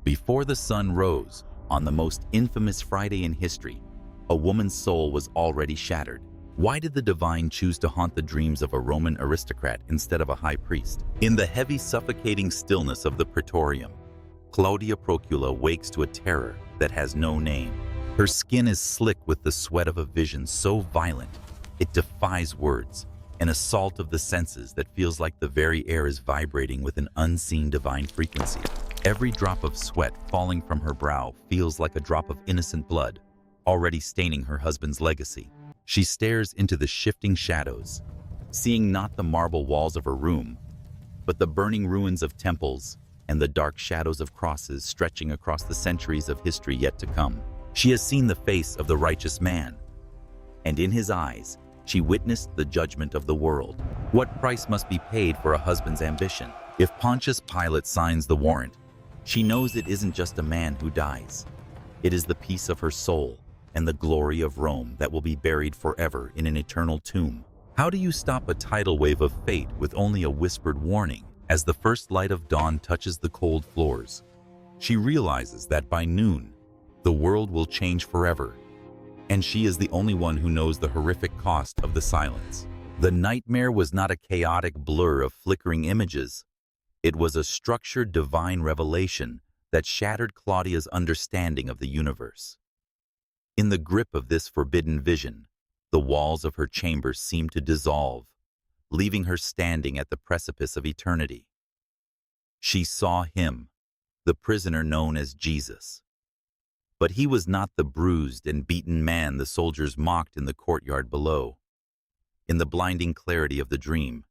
Before the sun rose, on the most infamous Friday in history, a woman's soul was already shattered. Why did the divine choose to haunt the dreams of a Roman aristocrat instead of a high priest? In the heavy, suffocating stillness of the Praetorium, Claudia Procula wakes to a terror that has no name. Her skin is slick with the sweat of a vision so violent, it defies words, an assault of the senses that feels like the very air is vibrating with an unseen divine frequency. Every drop of sweat falling from her brow feels like a drop of innocent blood, already staining her husband's legacy. She stares into the shifting shadows, seeing not the marble walls of her room, but the burning ruins of temples and the dark shadows of crosses stretching across the centuries of history yet to come. She has seen the face of the righteous man, and in his eyes, she witnessed the judgment of the world. What price must be paid for a husband's ambition? If Pontius Pilate signs the warrant, she knows it isn't just a man who dies. It is the peace of her soul and the glory of Rome that will be buried forever in an eternal tomb. How do you stop a tidal wave of fate with only a whispered warning? As the first light of dawn touches the cold floors, she realizes that by noon, the world will change forever, and she is the only one who knows the horrific cost of the silence. The nightmare was not a chaotic blur of flickering images. It was a structured divine revelation that shattered Claudia's understanding of the universe. In the grip of this forbidden vision, the walls of her chamber seemed to dissolve, leaving her standing at the precipice of eternity. She saw him, the prisoner known as Jesus. But he was not the bruised and beaten man the soldiers mocked in the courtyard below. In the blinding clarity of the dream,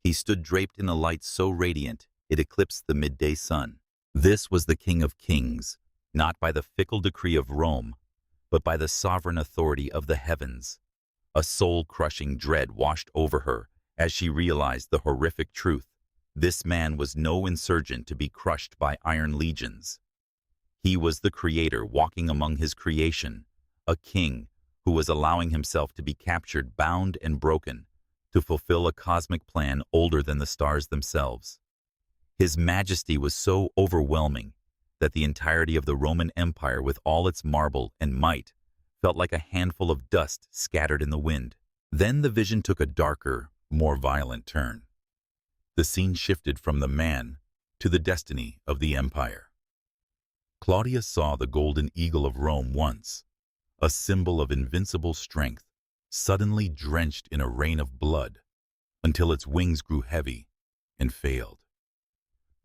he stood draped in a light so radiant it eclipsed the midday sun. This was the King of Kings, not by the fickle decree of Rome, but by the sovereign authority of the heavens. A soul-crushing dread washed over her as she realized the horrific truth. This man was no insurgent to be crushed by iron legions. He was the Creator walking among his creation, a king who was allowing himself to be captured, bound, and broken to fulfill a cosmic plan older than the stars themselves. His majesty was so overwhelming that the entirety of the Roman Empire, with all its marble and might, felt like a handful of dust scattered in the wind. Then the vision took a darker, more violent turn. The scene shifted from the man to the destiny of the empire. Claudia saw the golden eagle of Rome once, a symbol of invincible strength, suddenly drenched in a rain of blood, until its wings grew heavy and failed.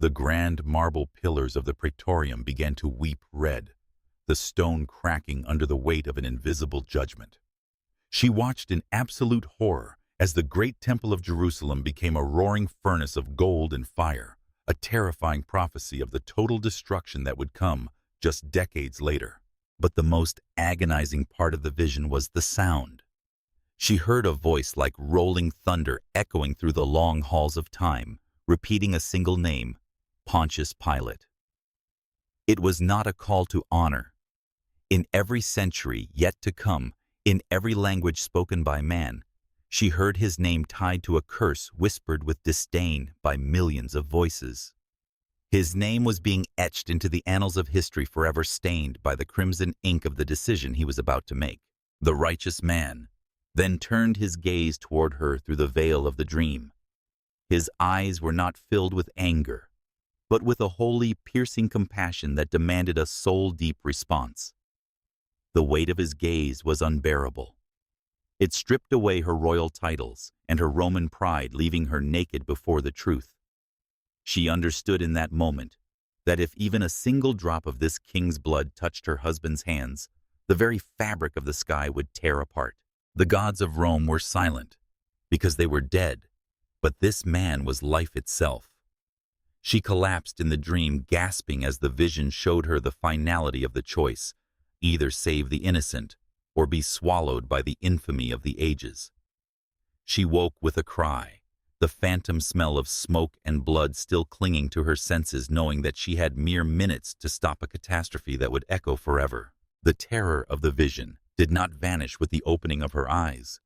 The grand marble pillars of the Praetorium began to weep red, the stone cracking under the weight of an invisible judgment. She watched in absolute horror as the great temple of Jerusalem became a roaring furnace of gold and fire, a terrifying prophecy of the total destruction that would come just decades later. But the most agonizing part of the vision was the sound. She heard a voice like rolling thunder echoing through the long halls of time, repeating a single name, Pontius Pilate. It was not a call to honor. In every century yet to come, in every language spoken by man, she heard his name tied to a curse whispered with disdain by millions of voices. His name was being etched into the annals of history, forever stained by the crimson ink of the decision he was about to make. The righteous man then turned his gaze toward her through the veil of the dream. His eyes were not filled with anger, but with a holy, piercing compassion that demanded a soul-deep response. The weight of his gaze was unbearable. It stripped away her royal titles and her Roman pride, leaving her naked before the truth. She understood in that moment that if even a single drop of this king's blood touched her husband's hands, the very fabric of the sky would tear apart. The gods of Rome were silent because they were dead, but this man was life itself. She collapsed in the dream, gasping as the vision showed her the finality of the choice: either save the innocent or be swallowed by the infamy of the ages. She woke with a cry, the phantom smell of smoke and blood still clinging to her senses, knowing that she had mere minutes to stop a catastrophe that would echo forever. The terror of the vision did not vanish with the opening of her eyes.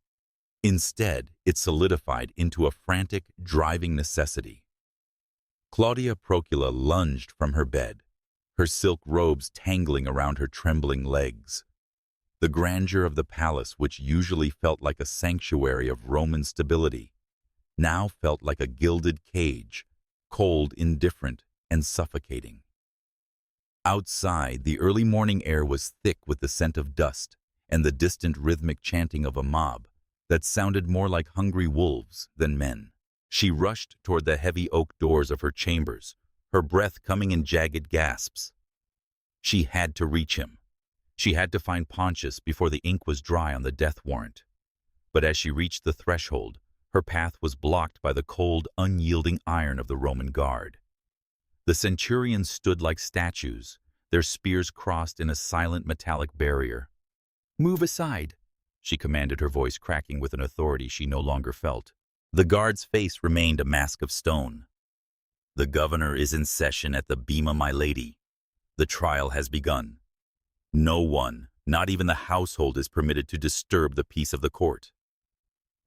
Instead, it solidified into a frantic, driving necessity. Claudia Procula lunged from her bed, her silk robes tangling around her trembling legs. The grandeur of the palace, which usually felt like a sanctuary of Roman stability, now felt like a gilded cage, cold, indifferent, and suffocating. Outside, the early morning air was thick with the scent of dust and the distant rhythmic chanting of a mob that sounded more like hungry wolves than men. She rushed toward the heavy oak doors of her chambers, her breath coming in jagged gasps. She had to reach him. She had to find Pontius before the ink was dry on the death warrant. But as she reached the threshold, her path was blocked by the cold, unyielding iron of the Roman guard. The centurions stood like statues, their spears crossed in a silent metallic barrier. "Move aside," she commanded, her voice cracking with an authority she no longer felt. The guard's face remained a mask of stone. "The governor is in session at the bema, my lady. The trial has begun. No one, not even the household, is permitted to disturb the peace of the court."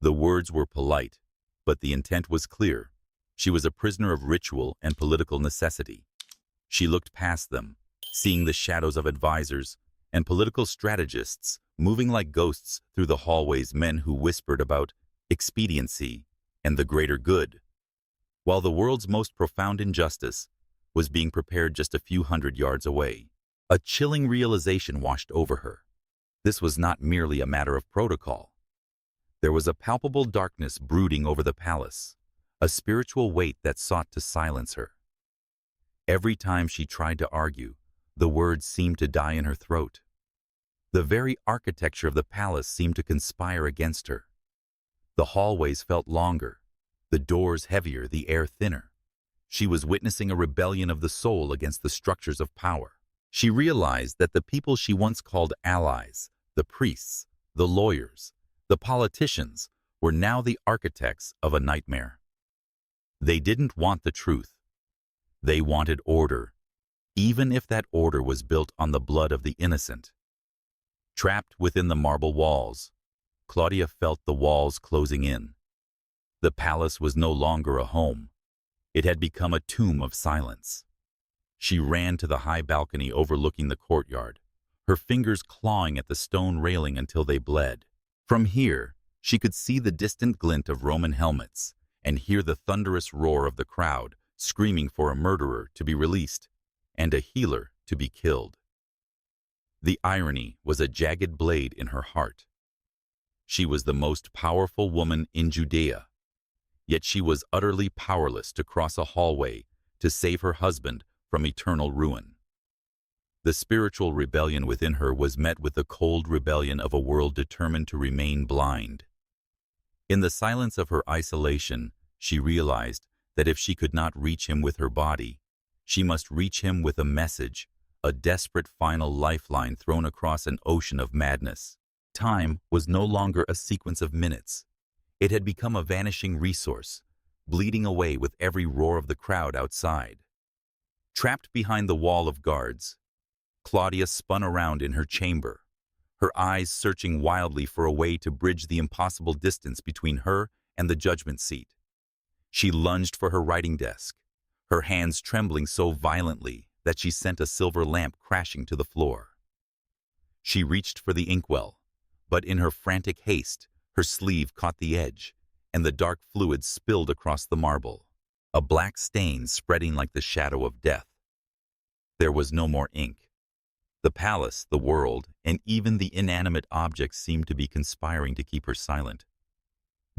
The words were polite, but the intent was clear. She was a prisoner of ritual and political necessity. She looked past them, seeing the shadows of advisors and political strategists moving like ghosts through the hallways, men who whispered about expediency and the greater good, while the world's most profound injustice was being prepared just a few hundred yards away. A chilling realization washed over her. This was not merely a matter of protocol. There was a palpable darkness brooding over the palace, a spiritual weight that sought to silence her. Every time she tried to argue, the words seemed to die in her throat. The very architecture of the palace seemed to conspire against her. The hallways felt longer, the doors heavier, the air thinner. She was witnessing a rebellion of the soul against the structures of power. She realized that the people she once called allies, the priests, the lawyers, the politicians, were now the architects of a nightmare. They didn't want the truth. They wanted order, even if that order was built on the blood of the innocent. Trapped within the marble walls, Claudia felt the walls closing in. The palace was no longer a home. It had become a tomb of silence. She ran to the high balcony overlooking the courtyard, her fingers clawing at the stone railing until they bled. From here, she could see the distant glint of Roman helmets and hear the thunderous roar of the crowd screaming for a murderer to be released and a healer to be killed. The irony was a jagged blade in her heart. She was the most powerful woman in Judea, yet she was utterly powerless to cross a hallway to save her husband from eternal ruin. The spiritual rebellion within her was met with the cold rebellion of a world determined to remain blind. In the silence of her isolation, she realized that if she could not reach him with her body, she must reach him with a message, a desperate final lifeline thrown across an ocean of madness. Time was no longer a sequence of minutes. It had become a vanishing resource, bleeding away with every roar of the crowd outside. Trapped behind the wall of guards, Claudia spun around in her chamber, her eyes searching wildly for a way to bridge the impossible distance between her and the judgment seat. She lunged for her writing desk, her hands trembling so violently that she sent a silver lamp crashing to the floor. She reached for the inkwell, but in her frantic haste, her sleeve caught the edge, and the dark fluid spilled across the marble, a black stain spreading like the shadow of death. There was no more ink. The palace, the world, and even the inanimate objects seemed to be conspiring to keep her silent.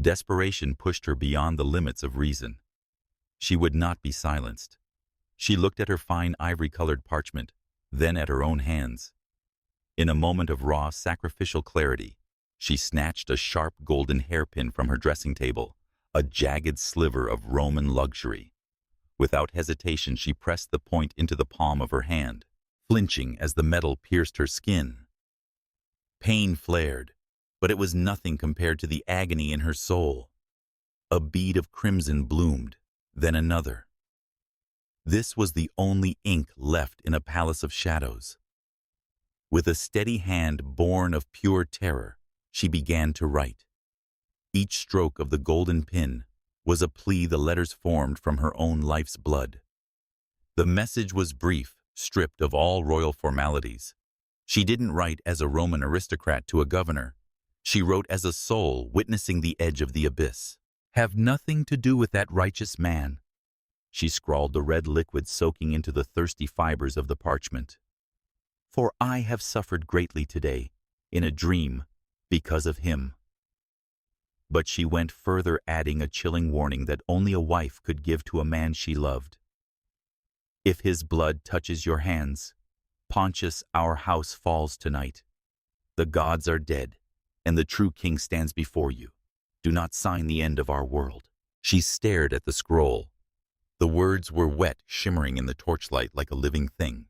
Desperation pushed her beyond the limits of reason. She would not be silenced. She looked at her fine ivory-colored parchment, then at her own hands. In a moment of raw, sacrificial clarity, she snatched a sharp golden hairpin from her dressing table, a jagged sliver of Roman luxury. Without hesitation, she pressed the point into the palm of her hand, flinching as the metal pierced her skin. Pain flared, but it was nothing compared to the agony in her soul. A bead of crimson bloomed, then another. This was the only ink left in a palace of shadows. With a steady hand born of pure terror, she began to write. Each stroke of the golden pin was a plea the letters formed from her own life's blood. The message was brief, stripped of all royal formalities. She didn't write as a Roman aristocrat to a governor. She wrote as a soul witnessing the edge of the abyss. "Have nothing to do with that righteous man." She scrawled the red liquid soaking into the thirsty fibers of the parchment. "For I have suffered greatly today, in a dream, because of him." But she went further, adding a chilling warning that only a wife could give to a man she loved. "If his blood touches your hands, Pontius, our house falls tonight. The gods are dead, and the true king stands before you. Do not sign the end of our world." She stared at the scroll. The words were wet, shimmering in the torchlight like a living thing.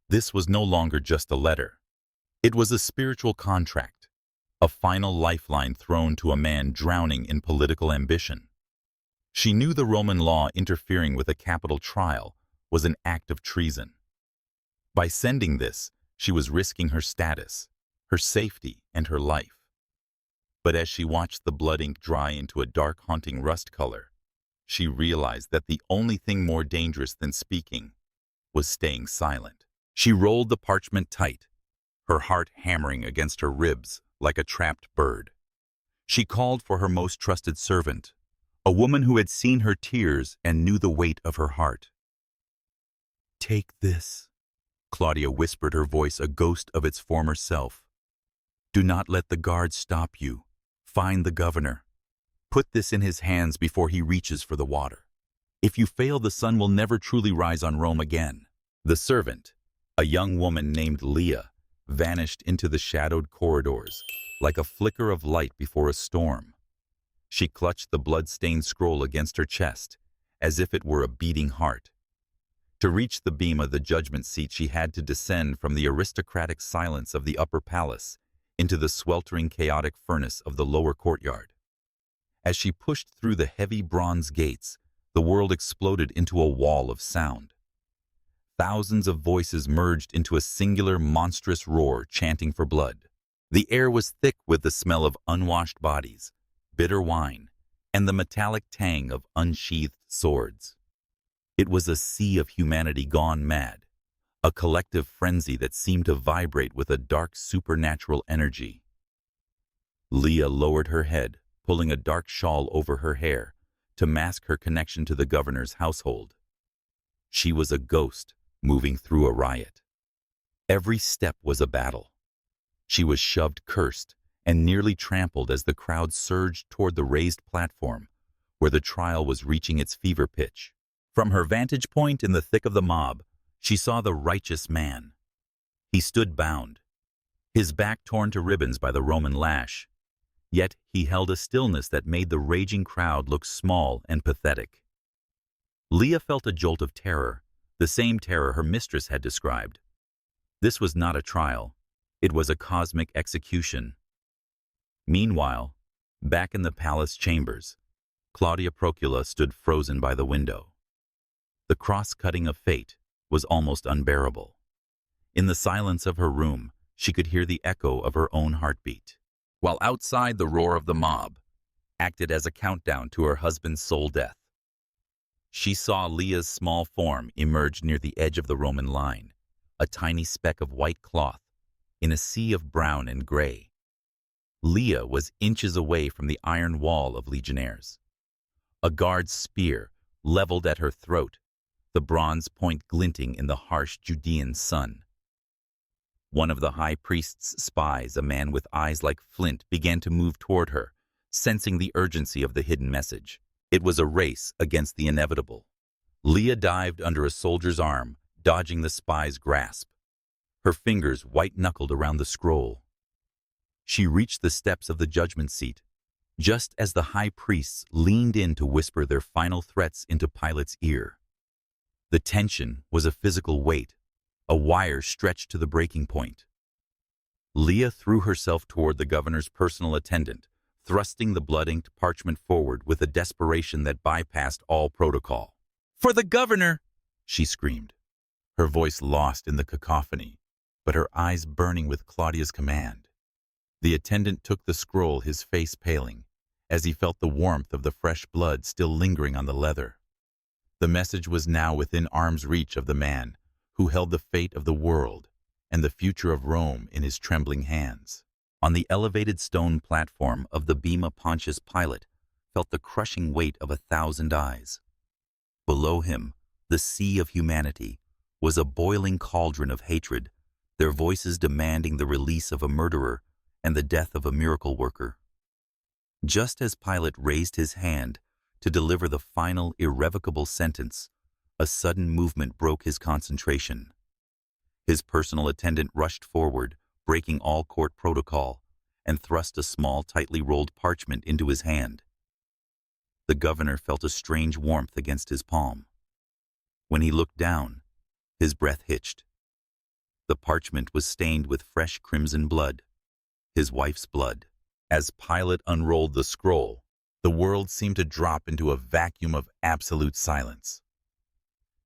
This was no longer just a letter. It was a spiritual contract, a final lifeline thrown to a man drowning in political ambition. She knew the Roman law interfering with a capital trial was an act of treason. By sending this, she was risking her status, her safety, and her life. But as she watched the blood ink dry into a dark, haunting rust color, she realized that the only thing more dangerous than speaking was staying silent. She rolled the parchment tight, her heart hammering against her ribs like a trapped bird. She called for her most trusted servant, a woman who had seen her tears and knew the weight of her heart. "Take this," Claudia whispered, her voice a ghost of its former self. "Do not let the guards stop you. Find the governor. Put this in his hands before he reaches for the water. If you fail, the sun will never truly rise on Rome again." The servant, a young woman named Leah, vanished into the shadowed corridors like a flicker of light before a storm. She clutched the blood-stained scroll against her chest, as if it were a beating heart. To reach the beam of the judgment seat, she had to descend from the aristocratic silence of the upper palace into the sweltering, chaotic furnace of the lower courtyard. As she pushed through the heavy bronze gates, the world exploded into a wall of sound. Thousands of voices merged into a singular, monstrous roar, chanting for blood. The air was thick with the smell of unwashed bodies, bitter wine, and the metallic tang of unsheathed swords. It was a sea of humanity gone mad, a collective frenzy that seemed to vibrate with a dark, supernatural energy. Leah lowered her head, pulling a dark shawl over her hair to mask her connection to the governor's household. She was a ghost moving through a riot. Every step was a battle. She was shoved, cursed, and nearly trampled as the crowd surged toward the raised platform where the trial was reaching its fever pitch. From her vantage point in the thick of the mob, she saw the righteous man. He stood bound, his back torn to ribbons by the Roman lash. Yet he held a stillness that made the raging crowd look small and pathetic. Leah felt a jolt of terror, the same terror her mistress had described. This was not a trial. It was a cosmic execution. Meanwhile, back in the palace chambers, Claudia Procula stood frozen by the window. The cross-cutting of fate was almost unbearable. In the silence of her room, she could hear the echo of her own heartbeat, while outside the roar of the mob acted as a countdown to her husband's soul death. She saw Leah's small form emerge near the edge of the Roman line, a tiny speck of white cloth in a sea of brown and gray. Leah was inches away from the iron wall of legionnaires. A guard's spear leveled at her throat, the bronze point glinting in the harsh Judean sun. One of the high priest's spies, a man with eyes like flint, began to move toward her, sensing the urgency of the hidden message. It was a race against the inevitable. Leah dived under a soldier's arm, dodging the spy's grasp, her fingers white-knuckled around the scroll. She reached the steps of the judgment seat, just as the high priests leaned in to whisper their final threats into Pilate's ear. The tension was a physical weight, a wire stretched to the breaking point. Leah threw herself toward the governor's personal attendant, thrusting the blood-inked parchment forward with a desperation that bypassed all protocol. "For the governor!" she screamed, her voice lost in the cacophony, but her eyes burning with Claudia's command. The attendant took the scroll, his face paling, as he felt the warmth of the fresh blood still lingering on the leather. The message was now within arm's reach of the man who held the fate of the world and the future of Rome in his trembling hands. On the elevated stone platform of the Bema, Pontius Pilate felt the crushing weight of 1,000 eyes. Below him, the sea of humanity was a boiling cauldron of hatred, their voices demanding the release of a murderer and the death of a miracle worker. Just as Pilate raised his hand to deliver the final irrevocable sentence, a sudden movement broke his concentration. His personal attendant rushed forward, breaking all court protocol, and thrust a small, tightly rolled parchment into his hand. The governor felt a strange warmth against his palm. When he looked down, his breath hitched. The parchment was stained with fresh crimson blood, his wife's blood. As Pilate unrolled the scroll, the world seemed to drop into a vacuum of absolute silence.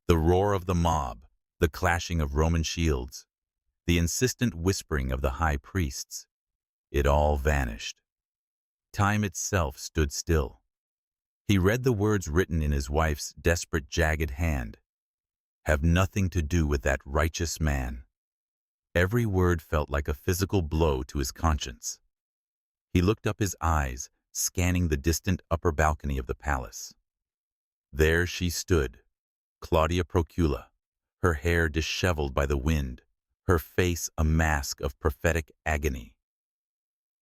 The roar of the mob, the clashing of Roman shields, the insistent whispering of the high priests, it all vanished. Time itself stood still. He read the words written in his wife's desperate, jagged hand. Have nothing to do with that righteous man. Every word felt like a physical blow to his conscience. He looked up, his eyes scanning the distant upper balcony of the palace. There she stood, Claudia Procula, her hair disheveled by the wind, her face a mask of prophetic agony.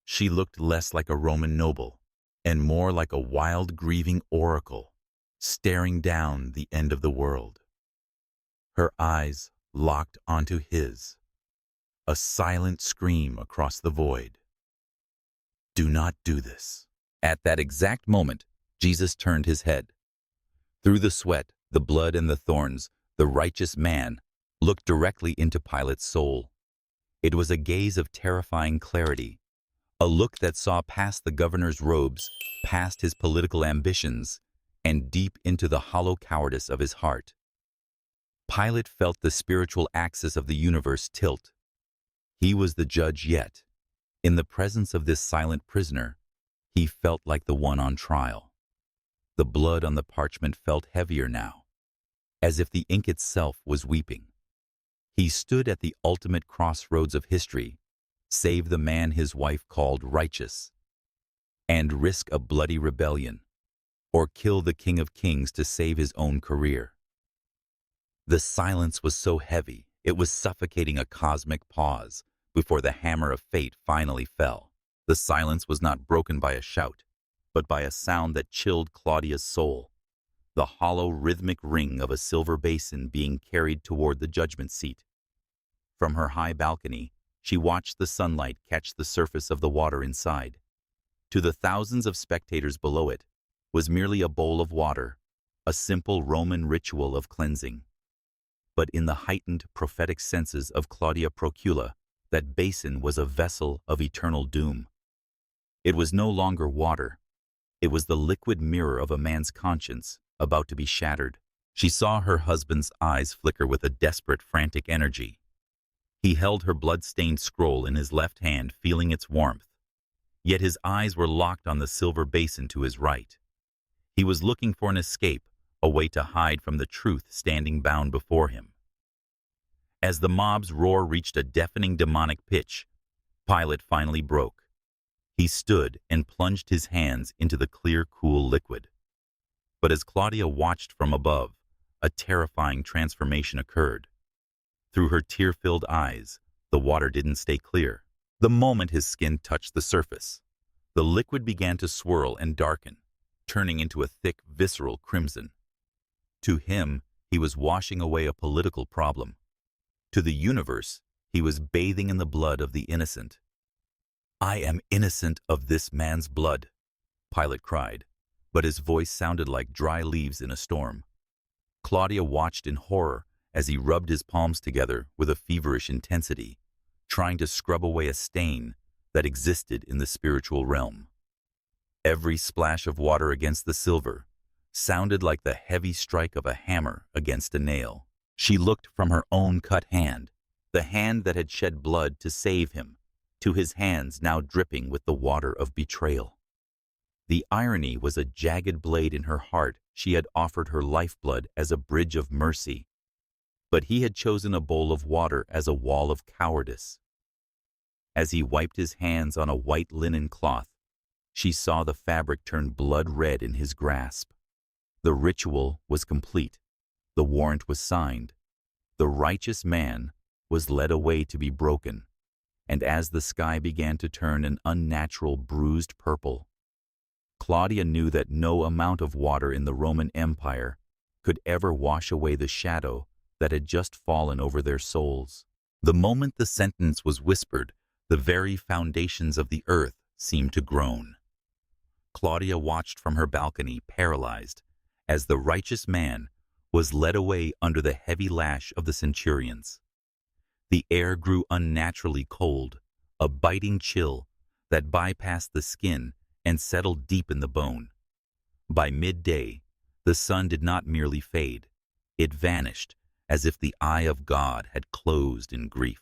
She looked less like a Roman noble and more like a wild, grieving oracle, staring down the end of the world. Her eyes locked onto his, a silent scream across the void. Do not do this. At that exact moment, Jesus turned his head. Through the sweat, the blood, and the thorns, the righteous man looked directly into Pilate's soul. It was a gaze of terrifying clarity, a look that saw past the governor's robes, past his political ambitions, and deep into the hollow cowardice of his heart. Pilate felt the spiritual axis of the universe tilt. He was the judge yet. In the presence of this silent prisoner, he felt like the one on trial. The blood on the parchment felt heavier now, as if the ink itself was weeping. He stood at the ultimate crossroads of history, save the man his wife called righteous, and risk a bloody rebellion, or kill the King of Kings to save his own career. The silence was so heavy, it was suffocating, a cosmic pause before the hammer of fate finally fell. The silence was not broken by a shout, but by a sound that chilled Claudia's soul, the hollow rhythmic ring of a silver basin being carried toward the judgment seat. From her high balcony, she watched the sunlight catch the surface of the water inside. To the thousands of spectators below, it was merely a bowl of water, a simple Roman ritual of cleansing. But in the heightened prophetic senses of Claudia Procula, that basin was a vessel of eternal doom. It was no longer water. It was the liquid mirror of a man's conscience about to be shattered. She saw her husband's eyes flicker with a desperate, frantic energy. He held her blood-stained scroll in his left hand, feeling its warmth. Yet his eyes were locked on the silver basin to his right. He was looking for an escape, a way to hide from the truth standing bound before him. As the mob's roar reached a deafening demonic pitch, Pilate finally broke. He stood and plunged his hands into the clear, cool liquid. But as Claudia watched from above, a terrifying transformation occurred. Through her tear-filled eyes, the water didn't stay clear. The moment his skin touched the surface, the liquid began to swirl and darken, turning into a thick, visceral crimson. To him, he was washing away a political problem. To the universe, he was bathing in the blood of the innocent. I am innocent of this man's blood, Pilate cried, but his voice sounded like dry leaves in a storm. Claudia watched in horror as he rubbed his palms together with a feverish intensity, trying to scrub away a stain that existed in the spiritual realm. Every splash of water against the silver sounded like the heavy strike of a hammer against a nail. She looked from her own cut hand, the hand that had shed blood to save him, to his hands now dripping with the water of betrayal. The irony was a jagged blade in her heart. She had offered her lifeblood as a bridge of mercy. but he had chosen a bowl of water as a wall of cowardice. As he wiped his hands on a white linen cloth, she saw the fabric turn blood red in his grasp. The ritual was complete. The warrant was signed. The righteous man was led away to be broken, and as the sky began to turn an unnatural bruised purple, Claudia knew that no amount of water in the Roman Empire could ever wash away the shadow that had just fallen over their souls. The moment the sentence was whispered, the very foundations of the earth seemed to groan. Claudia watched from her balcony, paralyzed, as the righteous man was led away under the heavy lash of the centurions. The air grew unnaturally cold, a biting chill that bypassed the skin and settled deep in the bone. By midday, the sun did not merely fade. It vanished as if the eye of God had closed in grief.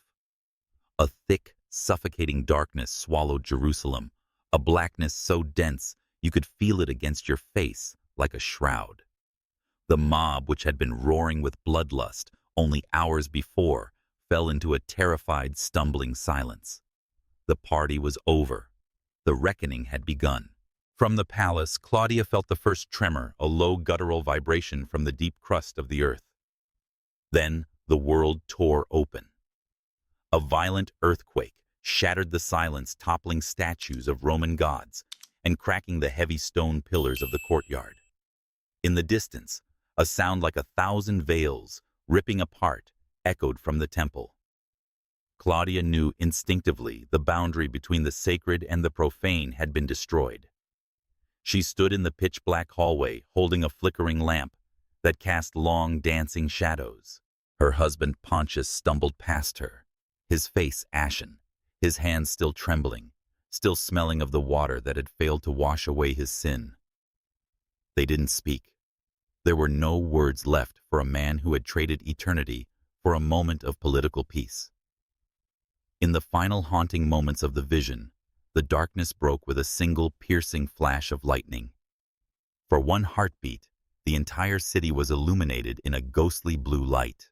A thick, suffocating darkness swallowed Jerusalem, a blackness so dense you could feel it against your face like a shroud. The mob, which had been roaring with bloodlust only hours before, fell into a terrified, stumbling silence. The party was over. The reckoning had begun. From the palace, Claudia felt the first tremor, a low guttural vibration from the deep crust of the earth. Then the world tore open. A violent earthquake shattered the silence, toppling statues of Roman gods and cracking the heavy stone pillars of the courtyard. In the distance, a sound like 1,000 veils ripping apart echoed from the temple. Claudia knew instinctively the boundary between the sacred and the profane had been destroyed. She stood in the pitch-black hallway, holding a flickering lamp that cast long, dancing shadows. Her husband Pontius stumbled past her, his face ashen, his hands still trembling, still smelling of the water that had failed to wash away his sin. They didn't speak. There were no words left for a man who had traded eternity for a moment of political peace. In the final haunting moments of the vision, the darkness broke with a single piercing flash of lightning. For one heartbeat, the entire city was illuminated in a ghostly blue light.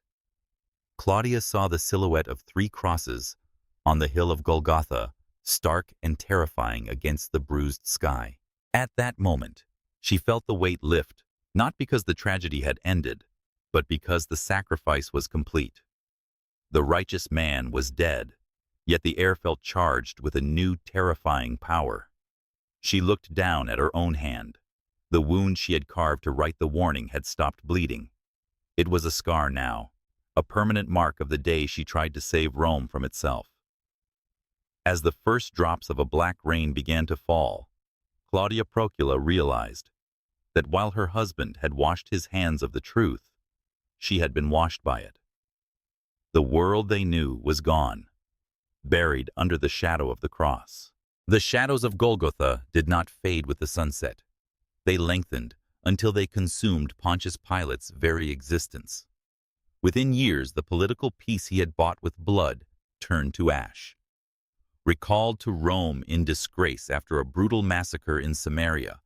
Claudia saw the silhouette of 3 crosses on the hill of Golgotha, stark and terrifying against the bruised sky. At that moment, she felt the weight lift, not because the tragedy had ended, but because the sacrifice was complete. The righteous man was dead, yet the air felt charged with a new terrifying power. She looked down at her own hand. The wound she had carved to write the warning had stopped bleeding. It was a scar now, a permanent mark of the day she tried to save Rome from itself. As the first drops of a black rain began to fall, Claudia Procula realized that while her husband had washed his hands of the truth, she had been washed by it. The world they knew was gone, buried under the shadow of the cross. The shadows of Golgotha did not fade with the sunset. They lengthened until they consumed Pontius Pilate's very existence. Within years, the political peace he had bought with blood turned to ash. Recalled to Rome in disgrace after a brutal massacre in Samaria,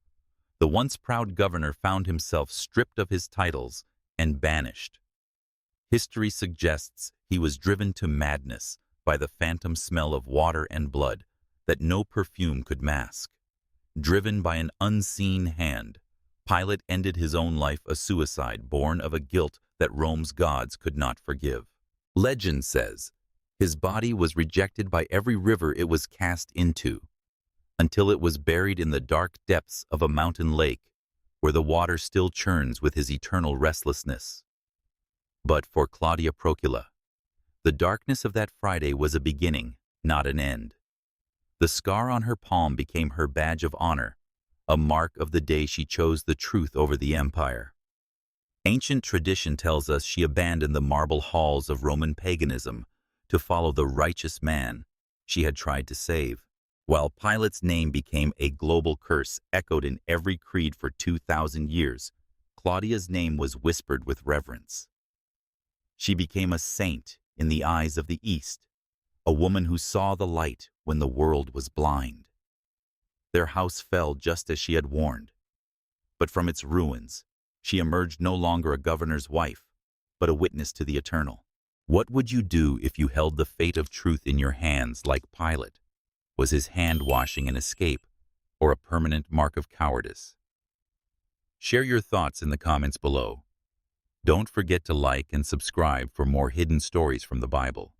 the once proud governor found himself stripped of his titles and banished. History suggests he was driven to madness by the phantom smell of water and blood that no perfume could mask. Driven by an unseen hand, Pilate ended his own life a suicide born of a guilt that Rome's gods could not forgive. Legend says his body was rejected by every river it was cast into, until it was buried in the dark depths of a mountain lake, where the water still churns with his eternal restlessness. But for Claudia Procula, the darkness of that Friday was a beginning, not an end. The scar on her palm became her badge of honor, a mark of the day she chose the truth over the empire. Ancient tradition tells us she abandoned the marble halls of Roman paganism to follow the righteous man she had tried to save. While Pilate's name became a global curse echoed in every creed for 2,000 years, Claudia's name was whispered with reverence. She became a saint in the eyes of the East, a woman who saw the light when the world was blind. Their house fell just as she had warned, but from its ruins, she emerged no longer a governor's wife, but a witness to the eternal. What would you do if you held the fate of truth in your hands like Pilate? Was his hand-washing an escape or a permanent mark of cowardice? Share your thoughts in the comments below. Don't forget to like and subscribe for more hidden stories from the Bible.